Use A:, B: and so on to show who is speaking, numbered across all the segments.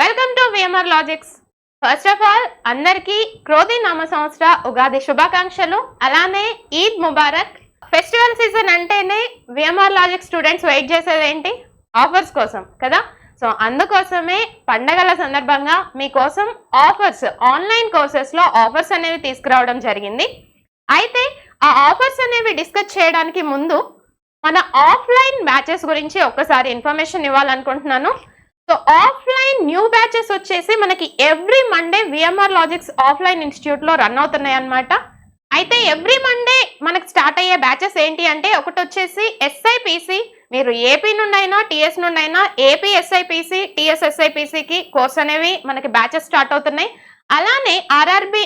A: Welcome to VMR logics. First of all అందరికీ క్రోధి నామ సంవత్సర ఉగాది శుభాకాంక్షలు. అలానే ఈద్ ముబారక్. ఫెస్టివల్ సీజన్ అంటేనే విఎంఆర్ లాజిక్ స్టూడెంట్స్ వెయిట్ చేసేది ఏంటి? ఆఫర్స్ కోసం కదా. సో అందుకోసమే పండగల సందర్భంగా మీకోసం ఆఫర్స్, ఆన్లైన్ కోర్సెస్లో ఆఫర్స్ అనేవి తీసుకురావడం జరిగింది. అయితే ఆ ఆఫర్స్ అనేవి డిస్కస్ చేయడానికి ముందు మన ఆఫ్లైన్ బ్యాచెస్ గురించి ఒక్కసారి ఇన్ఫర్మేషన్ ఇవ్వాలనుకుంటున్నాను. సో ఆఫ్లైన్ న్యూ బ్యాచెస్ వచ్చేసి మనకి every Monday VMR logics offline ఇన్స్టిట్యూట్లో రన్ అవుతున్నాయి అన్నమాట. అయితే ఎవ్రీ మండే మనకు స్టార్ట్ అయ్యే బ్యాచెస్ ఏంటి అంటే, ఒకటి వచ్చేసి ఎస్ఐపిసి, మీరు ఏపీ నుండి అయినా టీఎస్ నుండి అయినా ఏపీ ఎస్ఐపిసి, టీఎస్ ఎస్ఐపిసికి కోర్స్ అనేవి మనకి బ్యాచెస్ స్టార్ట్ అవుతున్నాయి. అలానే ఆర్ఆర్బి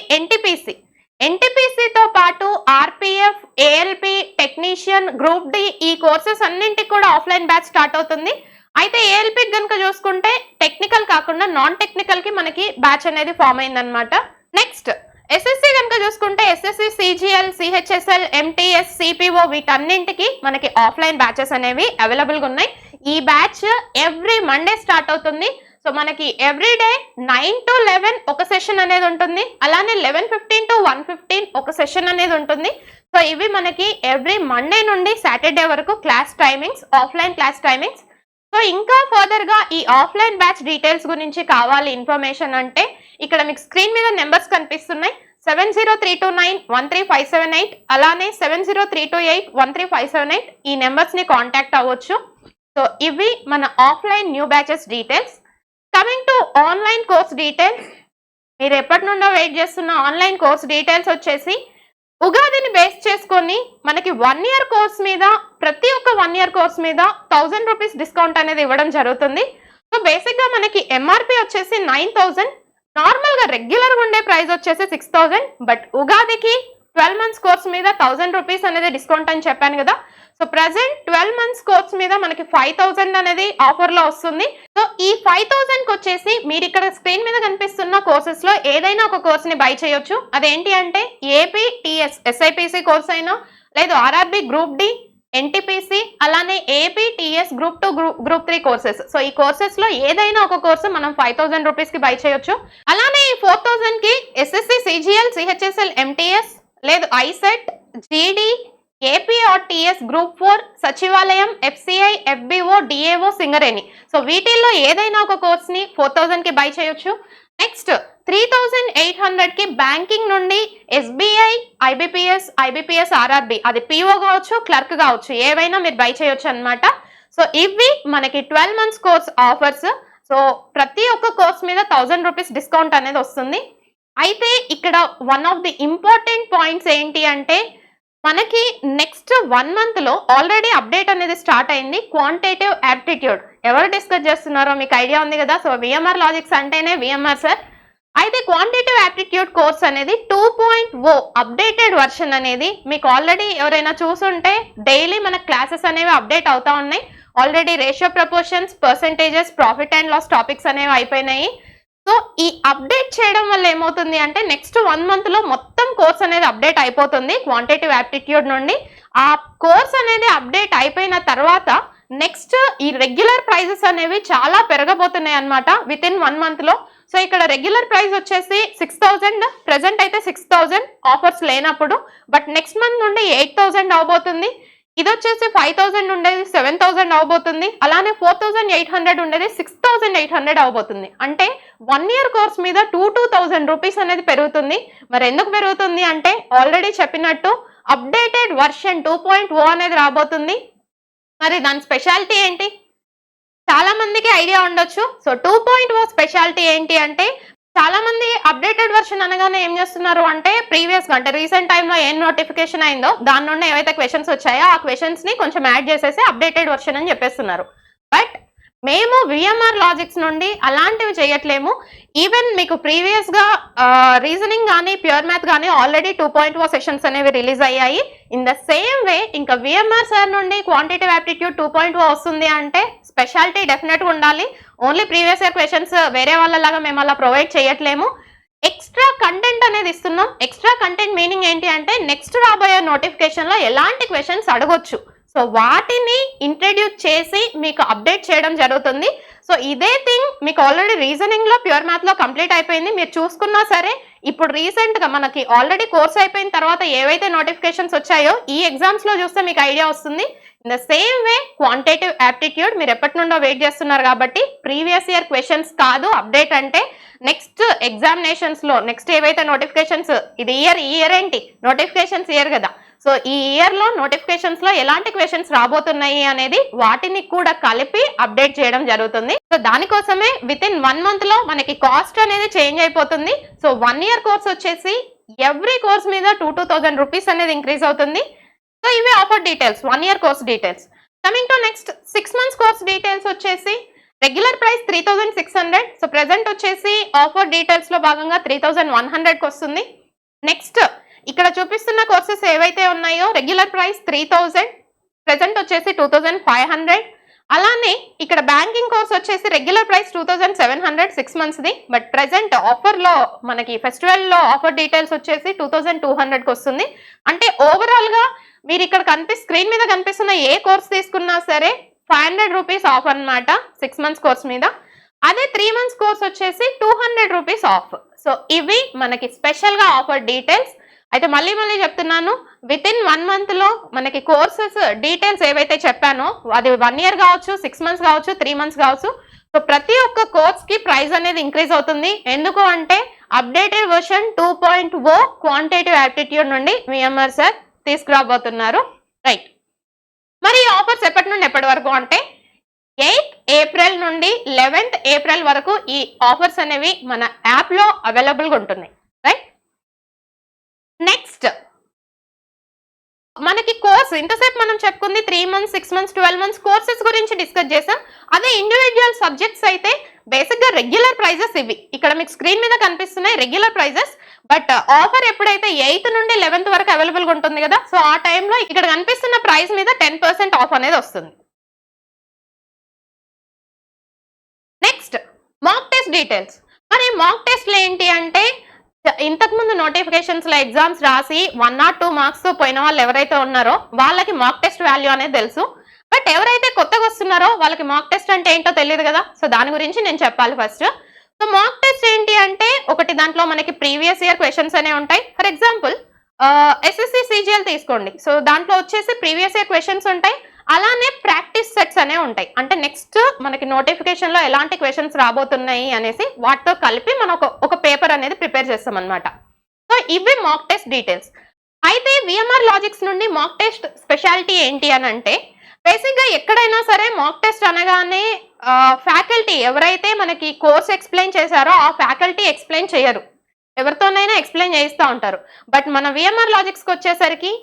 A: ఎన్టీపీసీతో పాటు RPF, ALP, technician, group D ఈ కోర్సెస్ అన్నింటికి కూడా ఆఫ్లైన్ బ్యాచ్ స్టార్ట్ అవుతుంది. అయితే ఏఎల్పి కనుక చూసుకుంటే టెక్నికల్ కాకుండా నాన్ టెక్నికల్ కి మనకి బ్యాచ్ అనేది ఫామ్ అయిందనమాట. నెక్స్ట్ ఎస్ఎస్సి కనుక చూసుకుంటే SSC, CGL, CHSL, MTS, CPO వీటన్నింటికి మనకి ఆఫ్లైన్ బ్యాచెస్ అనేవి అవైలబుల్గా ఉన్నాయి. ఈ బ్యాచ్ ఎవ్రీ మండే స్టార్ట్ అవుతుంది. సో మనకి ఎవ్రీ డే 9 to 11 ఒక సెషన్ అనేది ఉంటుంది. అలానే 11:15 to 1:15 ఒక సెషన్ అనేది ఉంటుంది. సో ఇవి మనకి ఎవ్రీ మండే నుండి సాటర్డే వరకు class timings, offline class timings. So ఇంకా ఫర్దర్ గా ఈ ఆఫ్లైన్ బ్యాచ్ డీటెయిల్స్ గురించి కావాలి ఇన్ఫర్మేషన్ అంటే, ఇక్కడ మీకు స్క్రీన్ మీద నెంబర్స్ కనిపిస్తున్నాయి. 7032913578 అలానే 7032813578 ఈ నెంబర్స్ ని కాంటాక్ట్ అవ్వచ్చు. సో ఇవి మన offline new batches details. Coming to online course details, మీరు ఎప్పటి నుండో వెయిట్ చేస్తున్న ఆన్లైన్ కోర్స్ డీటెయిల్స్ వచ్చేసి ఉగాదిని బేస్ చేసుకొని మనకి 1 year కోర్స్ మీద, ప్రతి ఒక్క 1 year కోర్స్ మీద 1000 రూపీస్ డిస్కౌంట్ అనేది ఇవ్వడం జరుగుతుంది. సో బేసిక్ గా మనకి ఎంఆర్పి వచ్చేసి 9000, నార్మల్ గా రెగ్యులర్ గా ఉండే ప్రైస్ వచ్చేసి 6000. బట్ ఉగాదికి 12 months కోర్స్ మీద 1000 రూపీస్ అనేది డిస్కౌంట్ అని చెప్పాను కదా. సో ప్రెసెంట్ 12 months కోర్స్ మీద మనకి 5000 అనేది ఆఫర్ లో వస్తుంది. సో ఈ 5000 కి వచ్చేసి మీరు ఇక్కడ స్క్రీన్ మీద కనిపిస్తున్న కోర్సెస్ లో ఏదైనా ఒక కోర్స్ ని బై చేయొచ్చు. అదేంటి అంటే ఏపీ టీఎస్ ఎస్ఐపిసి కోర్స్ అయినా, లేదు ఆర్ఆర్బి, గ్రూప్ డి, ఎన్టీపీసీ, అలానే AP TS group 2, group 3 courses. So ఈ కోర్సెస్ లో ఏదైనా ఒక కోర్సు మనం 5000 రూపీస్ కి బై చేయొచ్చు. అలానే ఈ 4000 కి ఎస్ఎస్సి, సిజిఎల్, సిహెచ్ఎస్ఎల్, ఎంటీఎస్, లేదు ఐసెట్, జీడి, ఏపీ ఆర్ టీఎస్ గ్రూప్ 4, సచివాలయం, FCI, FBO, DAO, Singareni. So వీటిల్లో ఏదైనా ఒక కోర్స్ ని 4000 కి బై చేయొచ్చు. నెక్స్ట్ 3800 కి బ్యాంకింగ్ నుండి ఎస్బీఐ, ఐబిపిఎస్, ఆర్ఆర్బి, అది పిఓ కావచ్చు, క్లర్క్ కావచ్చు, ఏవైనా మీరు బై చేయొచ్చు అనమాట. సో ఇవి మనకి 12 months కోర్స్ ఆఫర్స్. సో ప్రతి ఒక్క కోర్స్ మీద 1000 రూపీస్ డిస్కౌంట్ అనేది వస్తుంది. అయితే ఇక్కడ one of the important points ఏంటి అంటే, మనకి నెక్స్ట్ 1 month లో ఆల్రెడీ అప్డేట్ అనేది స్టార్ట్ అయింది. క్వాంటిటేటివ్ యాప్టిట్యూడ్ ఎవరు డిస్కస్ చేస్తున్నారో మీకు ఐడియా ఉంది కదా. సో విఎంఆర్ లాజిక్స్ అంటేనే విఎంఆర్ సార్. అయితే క్వాంటిటేటివ్ యాప్టిట్యూడ్ కోర్స్ అనేది 2.0 అప్డేటెడ్ వర్షన్ అనేది మీకు ఆల్రెడీ ఎవరైనా చూసుంటే డైలీ మన క్లాసెస్ అనేవి అప్డేట్ అవుతా ఉన్నాయి. Already ratio, proportions, percentages, profit and loss topics అనేవి అయిపోయినాయి. సో ఈ అప్డేట్ చేయడం వల్ల ఏమవుతుంది అంటే, నెక్స్ట్ 1 month లో మొత్తం కోర్స్ అనేది అప్డేట్ అయిపోతుంది క్వాంటిటేటివ్ యాప్టిట్యూడ్ నుండి. ఆ కోర్స్ అనేది అప్డేట్ అయిపోయిన తర్వాత నెక్స్ట్ ఈ రెగ్యులర్ ప్రైజెస్ అనేవి చాలా పెరగబోతున్నాయి అనమాట విత్ ఇన్ 1 month లో. సో ఇక్కడ రెగ్యులర్ ప్రైస్ వచ్చేసి 6000, ప్రెసెంట్ అయితే 6000 ఆఫర్స్ లేనప్పుడు. బట్ నెక్స్ట్ మంత్ నుండి 8000 అవబోతుంది. ఇది వచ్చేసి 5000 ఉండేది 7000 అవబోతుంది. అలానే 4800 ఉండేది 6800 అవబోతుంది. అంటే 1 year కోర్స్ మీద 2000 రూపీస్ అనేది పెరుగుతుంది. మరి ఎందుకు పెరుగుతుంది అంటే, ఆల్రెడీ చెప్పినట్టు అప్డేటెడ్ వర్షన్ 2.0 అనేది రాబోతుంది. మరి దాని స్పెషాలిటీ ఏంటి? చాలా మందికి ఐడియా ఉండొచ్చు. సో 2.0 స్పెషాలిటీ ఏంటి అంటే, చాలా మంది అప్డేటెడ్ వర్షన్ అనగానే ఏం చేస్తున్నారు అంటే, ప్రీవియస్ గా అంటే రీసెంట్ టైంలో ఏం నోటిఫికేషన్ అయిందో దాని నుండి ఏవైతే క్వశ్చన్స్ వచ్చాయో ఆ క్వశ్చన్స్ ని కొంచెం యాడ్ చేసేసి అప్డేటెడ్ వర్షన్ అని చెప్పేస్తున్నారు. బట్ మేము విఎంఆర్ లాజిక్స్ నుండి అలాంటివి చేయట్లేము. ఈవెన్ మీకు ప్రీవియస్ గా రీజనింగ్ కానీ, ప్యూర్ మ్యాథ్ కానీ ఆల్రెడీ 2.0 సెషన్స్ అనేవి రిలీజ్ అయ్యాయి. ఇన్ ద సేమ్ వే ఇంకా విఎంఆర్ సార్ నుండి క్వాంటిటేటివ్ యాప్టిట్యూడ్ 2.0 వస్తుంది అంటే స్పెషాలిటీ డెఫినెట్ గా ఉండాలి. ఓన్లీ ప్రీవియస్ ఇయర్ క్వశ్చన్స్ వేరే వాళ్ళలాగా మేము అలా ప్రొవైడ్ చేయట్లేము. ఎక్స్ట్రా కంటెంట్ అనేది ఇస్తున్నాం. ఎక్స్ట్రా కంటెంట్ మీనింగ్ ఏంటి అంటే, నెక్స్ట్ రాబోయే నోటిఫికేషన్ లో ఎలాంటి క్వశ్చన్స్ అడగొచ్చు. సో వాటిని ఇంట్రడ్యూస్ చేసి మీకు అప్డేట్ చేయడం జరుగుతుంది. సో ఇదే థింగ్ మీకు ఆల్రెడీ రీజనింగ్ లో ప్యూర్ మ్యాథ్ లో కంప్లీట్ అయిపోయింది. మీరు చూసుకున్నా సరే ఇప్పుడు రీసెంట్ గా మనకి ఆల్రెడీ కోర్స్ అయిపోయిన తర్వాత ఏవైతే నోటిఫికేషన్స్ వచ్చాయో ఈ ఎగ్జామ్స్ లో చూస్తే మీకు ఐడియా వస్తుంది. In the same way quantitative aptitude మీరు ఎప్పటి నుండో వెయిట్ చేస్తున్నారు కాబట్టి ప్రీవియస్ ఇయర్ క్వశ్చన్స్ కాదు అప్డేట్ అంటే, నెక్స్ట్ ఎగ్జామినేషన్స్ లో నెక్స్ట్ ఏవైతే నోటిఫికేషన్స్, ఇది ఇయర్ ఏంటి నోటిఫికేషన్స్ ఇయర్ కదా, సో ఈ ఇయర్ లో నోటిఫికేషన్స్ లో ఎలాంటి క్వశ్చన్స్ రాబోతున్నాయి అనేది వాటిని కూడా కలిపి అప్డేట్ చేయడం జరుగుతుంది. సో దానికోసమే విత్ ఇన్ 1 month లో మనకి కాస్ట్ అనేది చేంజ్ అయిపోతుంది. సో 1 year కోర్స్ వచ్చేసి ఎవ్రీ కోర్స్ మీద 2,000 రూపీస్ అనేది ఇంక్రీజ్ అవుతుంది. సో ఇవి offer details, 1 year course details. Coming to next 6 months course details వచ్చేసి రెగ్యులర్ ప్రైస్ 3,600. సో ప్రెసెంట్ వచ్చేసి ఆఫర్ డీటెయిల్స్ లో భాగంగా 3,100కి వస్తుంది. నెక్స్ట్ ఇక్కడ చూపిస్తున్న కోర్సెస్ ఏవైతే ఉన్నాయో రెగ్యులర్ ప్రైస్ 3,000, ప్రెసెంట్ వచ్చేసి 2,500. అలానే ఇక్కడ బ్యాంకింగ్ కోర్స్ వచ్చేసి regular price 2,700 6 months the, but present offer లో మనకి ఫెస్టివల్ లో ఆఫర్ డీటెయిల్స్ వచ్చేసి 2,200కి వస్తుంది. అంటే ఓవరాల్ గా మీరు ఇక్కడ స్క్రీన్ మీద కనిపిస్తున్న ఏ కోర్స్ తీసుకున్నా సరే 500 రూపీస్ ఆఫ్ అన్నమాట 6 months కోర్స్ మీద. అదే 3 months కోర్స్ వచ్చేసి 200 రూపీస్ ఆఫ్. సో ఇవి మనకి స్పెషల్ గా ఆఫర్ డీటెయిల్స్. అయితే మళ్ళీ చెప్తున్నాను, విత్ ఇన్ 1 month లో మనకి కోర్సెస్ డీటెయిల్స్ ఏవైతే చెప్పానో అది 1 year కావచ్చు, 6 months కావచ్చు, 3 months కావచ్చు. సో ప్రతి ఒక్క కోర్స్ కి ప్రైస్ అనేది ఇంక్రీజ్ అవుతుంది. ఎందుకు అంటే అప్డేటెడ్ వర్షన్ 2.0 క్వాంటిటేటివ్ యాప్టిట్యూడ్ నుండి విఎంఆర్ సార్ తీసుకురాబోతున్నారు. రైట్, మరి ఈ ఆఫర్స్ ఎప్పటి నుండి ఎప్పటి వరకు అంటే 8th April నుండి 11th April వరకు ఈ ఆఫర్స్ అనేవి మన యాప్ లో అవైలబుల్ గా ఉంటుంది. రైట్, నెక్స్ట్ మనకి కోర్స్ ఇంతసేపు మనం చెప్పుకుంది 3 months, 6 months, 12 months కోర్సెస్ గురించి డిస్కస్ చేసాం. అదే ఇండివిజువల్ సబ్జెక్ట్స్ అయితే బేసిక్ గా రెగ్యులర్ ప్రైజెస్ ఇవి ఇక్కడ మీకు స్క్రీన్ మీద కనిపిస్తున్నాయి రెగ్యులర్ ప్రైజెస్. బట్ ఆఫర్ ఎప్పుడైతే 8th నుండి 11th వరకు అవైలబుల్ గా ఉంటుంది కదా, సో ఆ టైంలో ఇక్కడ కనిపిస్తున్న ప్రైస్ మీద 10% ఆఫ్ అనేది వస్తుంది. Next mock test details. మరి మాక్ టెస్ట్లు ఏంటి అంటే ఇంతకు ముందు నోటిఫికేషన్స్ లో ఎగ్జామ్స్ రాసి 1 or 2 మార్క్స్ తో పోయిన వాళ్ళు ఎవరైతే ఉన్నారో వాళ్ళకి మాక్ టెస్ట్ వాల్యూ అనేది తెలుసు. బట్ ఎవరైతే కొత్తగా వస్తున్నారో వాళ్ళకి మాక్ టెస్ట్ అంటే ఏంటో తెలియదు కదా, సో దాని గురించి నేను చెప్పాలి ఫస్ట్. సో మాక్ టెస్ట్ ఏంటి అంటే ఒకటి దాంట్లో మనకి ప్రీవియస్ ఇయర్ క్వశ్చన్స్ అనేవి ఉంటాయి. ఫర్ ఎగ్జాంపుల్ ఎస్ఎస్సి సిజిఎల్ తీసుకోండి, సో దాంట్లో వచ్చేసి ప్రీవియస్ ఇయర్ క్వశ్చన్స్ ఉంటాయి. అలానే ప్రాక్టీస్ సెట్స్ అనేవి ఉంటాయి. అంటే నెక్స్ట్ మనకి నోటిఫికేషన్ లో ఎలాంటి క్వశ్చన్స్ రాబోతున్నాయి అనేసి వాటితో కలిపి మనం ఒక పేపర్ అనేది ప్రిపేర్ చేస్తాం అనమాట. సో ఇవి మాక్ టెస్ట్ డీటెయిల్స్. అయితే విఎంఆర్ లాజిక్స్ నుండి మాక్ టెస్ట్ స్పెషాలిటీ ఏంటి అని అంటే బేసిక్ గా ఎక్కడైనా సరే మాక్ టెస్ట్ అనగానే ఫ్యాకల్టీ ఎవరైతే మనకి కోర్స్ ఎక్స్ప్లెయిన్ చేశారో ఆ ఫ్యాకల్టీ ఎక్స్ప్లెయిన్ చేయరు, ఎవరితోనైనా ఎక్స్ప్లెయిన్ చేస్తూ ఉంటారు. బట్ మన విఎంఆర్ లాజిక్స్ కి వచ్చేసరికి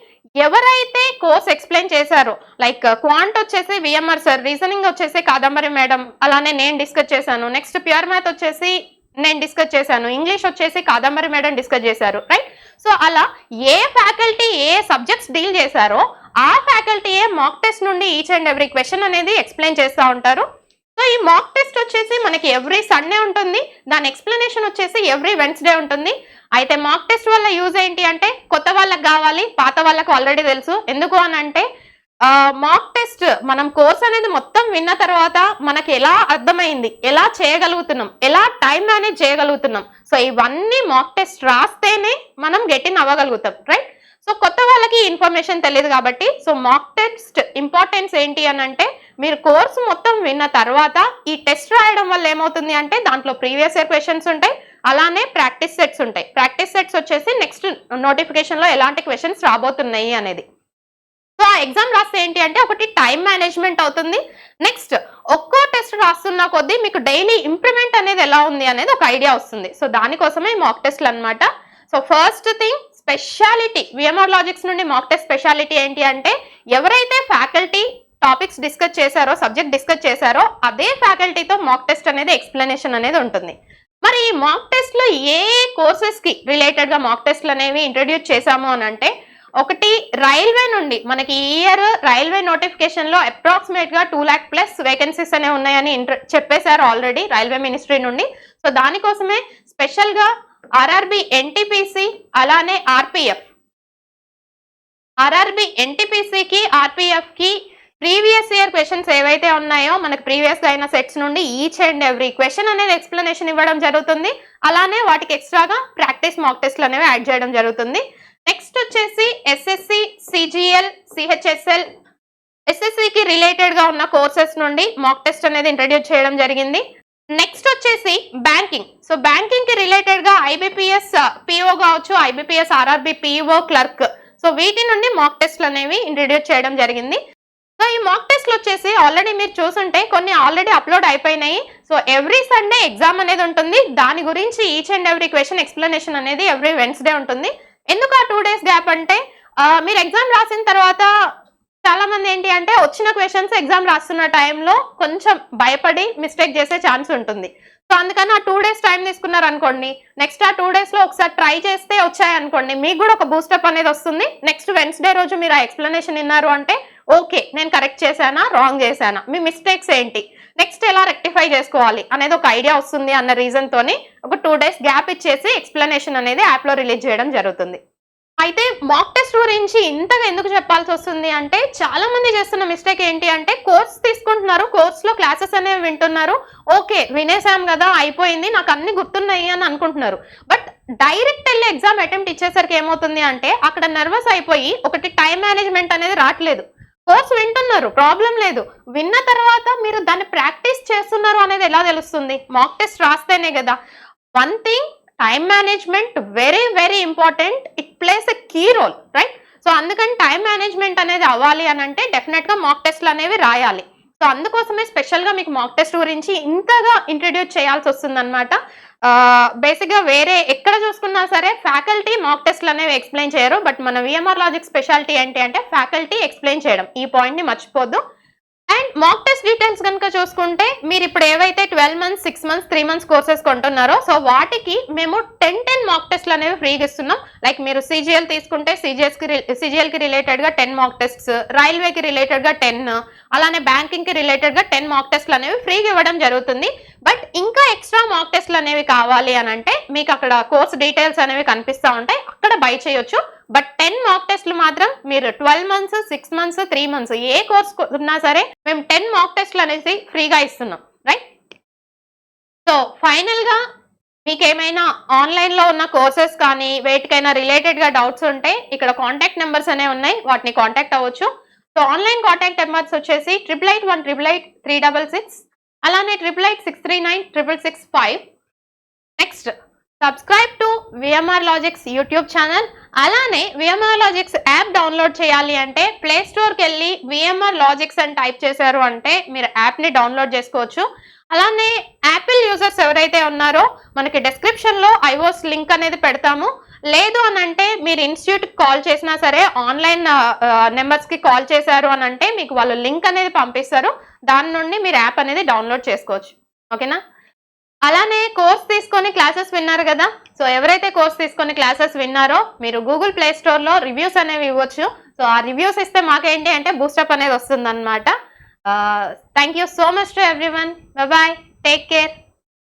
A: ఎవరైతే కోర్స్ ఎక్స్ప్లెయిన్ చేశారో, లైక్ క్వాంట్ వచ్చేసి విఎంఆర్ సార్, రీజనింగ్ వచ్చేసి కాదంబరి మేడం, అలానే నేను డిస్కస్ చేశాను. నెక్స్ట్ ప్యూర్ మ్యాథ్ వచ్చేసి నేను డిస్కస్ చేశాను, ఇంగ్లీష్ వచ్చేసి కాదంబరి మేడం డిస్కస్ చేశారు. రైట్, సో అలా ఏ ఫ్యాకల్టీ ఏ సబ్జెక్ట్స్ డీల్ చేశారో ఆ ఫ్యాకల్టీయే మాక్ టెస్ట్ నుండి ఈచ్ అండ్ ఎవ్రీ క్వశ్చన్ అనేది ఎక్స్ప్లెయిన్ చేస్తూ ఉంటారు. సో ఈ మాక్ టెస్ట్ వచ్చేసి మనకి ఎవ్రీ సండే ఉంటుంది, దాని ఎక్స్ప్లెనేషన్ వచ్చేసి ఎవ్రీ వెన్స్డే ఉంటుంది. అయితే మాక్ టెస్ట్ వల్ల యూజ్ ఏంటి అంటే కొత్త వాళ్ళకి కావాలి, పాత వాళ్ళకి ఆల్రెడీ తెలుసు. ఎందుకు అని అంటే మాక్ టెస్ట్ మనం కోర్స్ అనేది మొత్తం విన్న తర్వాత మనకి ఎలా అర్థమైంది, ఎలా చేయగలుగుతున్నాం, ఎలా టైం మేనేజ్ చేయగలుగుతున్నాం, సో ఇవన్నీ మాక్ టెస్ట్ రాస్తేనే మనం గెట్ ఇన్ అవ్వగలుగుతాం. రైట్, సో కొత్త వాళ్ళకి ఇన్ఫర్మేషన్ తెలియదు కాబట్టి సో మాక్ టెస్ట్ ఇంపార్టెన్స్ ఏంటి అని అంటే మీరు కోర్సు మొత్తం విన్న తర్వాత ఈ టెస్ట్ రాయడం వల్ల ఏమవుతుంది అంటే దాంట్లో ప్రీవియస్ ఇయర్ క్వశ్చన్స్ ఉంటాయి, అలానే ప్రాక్టీస్ సెట్స్ ఉంటాయి. ప్రాక్టీస్ సెట్స్ వచ్చేసి నెక్స్ట్ నోటిఫికేషన్ లో ఎలాంటి క్వశ్చన్స్ రాబోతున్నాయి అనేది. సో ఆ ఎగ్జామ్ రాస్తే ఏంటి అంటే ఒకటి టైం మేనేజ్మెంట్ అవుతుంది. నెక్స్ట్ ఒక్కో టెస్ట్ రాస్తున్న కొద్దీ మీకు డైలీ ఇంప్రూవ్మెంట్ అనేది ఎలా ఉంది అనేది ఒక ఐడియా వస్తుంది. సో దానికోసమే మాక్ టెస్ట్లు అనమాట. So first thing speciality VMR logics నుండి మాక్ టెస్ట్ స్పెషాలిటీ ఏంటి అంటే ఎవరైతే ఫ్యాకల్టీ టాపిక్స్ డిస్కస్ చేశారో, సబ్జెక్ట్ డిస్కస్ చేశారో అదే ఫ్యాకల్టీతో మాక్ టెస్ట్ అనేది ఎక్స్ప్లెనేషన్ అనేది ఉంటుంది. మరి ఈ మాక్ టెస్ట్ లో ఏ కోర్సెస్ కి రిలేటెడ్ గా మాక్ టెస్ట్లు అనేవి ఇంట్రడ్యూస్ చేశాము అని అంటే ఒకటి రైల్వే నుండి మనకి ఈ ఇయర్ రైల్వే నోటిఫికేషన్ లో అప్రాక్సిమేట్ గా 2 lakh ప్లస్ వేకెన్సీస్ అనేవి ఉన్నాయని చెప్పేశారు ఆల్రెడీ రైల్వే మినిస్ట్రీ నుండి. సో దానికోసమే స్పెషల్ గా ఆర్ఆర్బి, ఎన్టీపీసీ, అలానే ఆర్పిఎఫ్ ఆర్ఆర్బి ఎన్టీపీసీకి ఆర్పిఎఫ్కి ప్రీవియస్ ఇయర్ క్వశ్చన్స్ ఏవైతే ఉన్నాయో మనకు ప్రీవియస్ గా అయిన సెట్స్ నుండి ఈచ్ అండ్ ఎవ్రీ క్వశ్చన్ అనేది ఎక్స్ప్లెనేషన్ ఇవ్వడం జరుగుతుంది. అలానే వాటికి ఎక్స్ట్రాగా ప్రాక్టీస్ మాక్ టెస్ట్లు అనేవి యాడ్ చేయడం జరుగుతుంది. నెక్స్ట్ వచ్చేసి ఎస్ఎస్సి, సిజిఎల్, సిహెచ్ఎస్ఎల్, ఎస్ఎస్సికి రిలేటెడ్ గా ఉన్న కోర్సెస్ నుండి మాక్ టెస్ట్ అనేది ఇంట్రడ్యూస్ చేయడం జరిగింది. నెక్స్ట్ వచ్చేసి బ్యాంకింగ్. సో బ్యాంకింగ్ కి రిలేటెడ్ గా ఐబిపిఎస్ పిఓ కావచ్చు, IBPS RRB PO clerk, so వీటి నుండి మాక్ టెస్ట్లు అనేవి ఇంట్రడ్యూస్ చేయడం జరిగింది. సో ఈ మాక్ టెస్ట్లు వచ్చేసి ఆల్రెడీ మీరు చూసుంటే కొన్ని ఆల్రెడీ అప్లోడ్ అయిపోయినాయి. సో ఎవ్రీ సండే ఎగ్జామ్ అనేది ఉంటుంది. దాని గురించి each and every question explanation అనేది ఎవ్రీ వెన్స్డే ఉంటుంది. ఎందుకు ఆ 2 days గ్యాప్ అంటే మీరు ఎగ్జామ్ రాసిన తర్వాత చాలా మంది ఏంటి అంటే వచ్చిన క్వశ్చన్స్ ఎగ్జామ్ రాస్తున్న టైంలో కొంచెం భయపడి మిస్టేక్ చేసే ఛాన్స్ ఉంటుంది. సో అందుకని ఆ 2 days టైం తీసుకున్నారు అనుకోండి, నెక్స్ట్ ఆ 2 days లో ఒకసారి ట్రై చేస్తే వచ్చాయి అనుకోండి, మీకు కూడా ఒక బూస్టప్ అనేది వస్తుంది. నెక్స్ట్ వెన్స్డే రోజు మీరు ఆ ఎక్స్ప్లెనేషన్ విన్నారు అంటే ఓకే నేను కరెక్ట్ చేశానా, రాంగ్ చేశానా, మీ మిస్టేక్స్ ఏంటి, నెక్స్ట్ ఎలా రెక్టిఫై చేసుకోవాలి అనేది ఒక ఐడియా వస్తుంది అన్న రీజన్ తోని ఒక 2 days గ్యాప్ ఇచ్చేసి ఎక్స్ప్లెనేషన్ అనేది యాప్ లో రిలీజ్ చేయడం జరుగుతుంది. అయితే మాక్ టెస్ట్ గురించి ఇంతగా ఎందుకు చెప్పాల్సి వస్తుంది అంటే చాలా మంది చేస్తున్న మిస్టేక్ ఏంటి అంటే కోర్స్ తీసుకుంటున్నారు, కోర్స్ లో క్లాసెస్ అనేవి వింటున్నారు, ఓకే వినేసాం కదా అయిపోయింది నాకు అన్ని గుర్తున్నాయి అని అనుకుంటున్నారు. బట్ డైరెక్ట్ వెళ్ళి ఎగ్జామ్ అటెంప్ట్ ఇచ్చేసరికి ఏమవుతుంది అంటే అక్కడ నర్వస్ అయిపోయి ఒకటి టైం మేనేజ్మెంట్ అనేది రావట్లేదు. కోర్స్ వింటున్నారు ప్రాబ్లం లేదు, విన్న తర్వాత మీరు దాన్ని ప్రాక్టీస్ చేస్తున్నారు అనేది ఎలా తెలుస్తుంది? మాక్ టెస్ట్ రాస్తేనే కదా. One thing, time management very very important, it plays a key role, right? So అందుకని టైం మేనేజ్మెంట్ అనేది అవ్వాలి అని అంటే డెఫినెట్ గా మాక్ టెస్ట్లు అనేవి రాయాలి. సో అందుకోసమే స్పెషల్ గా మీకు మాక్ టెస్ట్ గురించి ఇంతగా ఇంట్రడ్యూస్ చేయాల్సి వస్తుంది అనమాట. బేసిక్ గా వేరే ఎక్కడ చూసుకున్నా సరే ఫ్యాకల్టీ మాక్ టెస్ట్లు అనేవి ఎక్స్ప్లెయిన్ చేయరు, బట్ మన విఎంఆర్ లాజిక్ స్పెషాలిటీ ఏంటి అంటే ఫ్యాకల్టీ ఎక్స్ప్లెయిన్ చేయడం. ఈ పాయింట్ ని మర్చిపోద్దు. అండ్ మాక్ టెస్ట్ డీటెయిల్స్ కనుక చూసుకుంటే మీరు ఇప్పుడు ఏవైతే 12 months, 6 months, 3 months courses కొంటున్నారో so వాటికి మేము 10 మాక్ టెస్ట్లు అనేవి ఫ్రీగా ఇస్తున్నాం. లైక్ మీరు సిజిఎల్ తీసుకుంటే సిజిఎల్ కి రిలేటెడ్ గా 10 మాక్ టెస్ట్స్, రైల్వేకి రిలేటెడ్ గా 10, అలానే బ్యాంకింగ్ కి రిలేటెడ్ గా 10 మాక్ టెస్ట్లు అనేవి ఫ్రీగా ఇవ్వడం జరుగుతుంది. బట్ ఇంకా ఎక్స్ట్రా మాక్ టెస్ట్లు అనేవి కావాలి అని అంటే మీకు అక్కడ కోర్స్ డీటెయిల్స్ అనేవి కనిపిస్తూ ఉంటాయి, అక్కడ బై చేయొచ్చు. బట్ 10 మాక్ టెస్ట్లు మాత్రం మీరు 12 months, 6 months, 3 months ఏ కోర్స్ ఉన్నా సరే మేము 10 మాక్ టెస్ట్లు అనేసి ఫ్రీగా ఇస్తున్నాం, రైట్? సో ఫైనల్ గా మీకు ఏమైనా ఆన్లైన్ లో ఉన్న కోర్సెస్ కానీ వేటికైనా రిలేటెడ్ గా డౌట్స్ ఉంటే ఇక్కడ కాంటాక్ట్ నెంబర్స్ అనేవి ఉన్నాయి, వాటిని కాంటాక్ట్ అవ్వచ్చు. సో ఆన్లైన్ కాంటాక్ట్ నెంబర్స్ వచ్చేసి 8881883666, అలానే 8886396665. Next subscribe to VMR logics YouTube channel. అలానే విఎంఆర్ లాజిక్స్ యాప్ డౌన్లోడ్ చేయాలి అంటే ప్లే స్టోర్కి వెళ్ళి విఎంఆర్ లాజిక్స్ అని టైప్ చేశారు అంటే మీరు యాప్ని డౌన్లోడ్ చేసుకోవచ్చు. అలానే యాపిల్ యూజర్స్ ఎవరైతే ఉన్నారో మనకి డిస్క్రిప్షన్లో ఐఓఎస్ లింక్ అనేది పెడతాము. లేదు అని అంటే మీరు ఇన్స్టిట్యూట్కి కాల్ చేసినా సరే ఆన్లైన్ నెంబర్స్కి కాల్ చేశారు అని అంటే మీకు వాళ్ళు లింక్ అనేది పంపిస్తారు, దాని నుండి మీరు యాప్ అనేది డౌన్లోడ్ చేసుకోవచ్చు. ఓకేనా? అలానే కోర్స్ తీసుకొని క్లాసెస్ విన్నారు కదా, సో ఎవరైతే కోర్స్ తీసుకొని క్లాసెస్ విన్నారో మీరు గూగుల్ ప్లే స్టోర్ లో రివ్యూస్ అనేవి ఇవ్వచ్చు. సో ఆ రివ్యూస్ ఇస్తే మాకేంటి అంటే బూస్టప్ అనేది వస్తుంది అనమాట. Thank you so much to everyone. Bye bye, take care.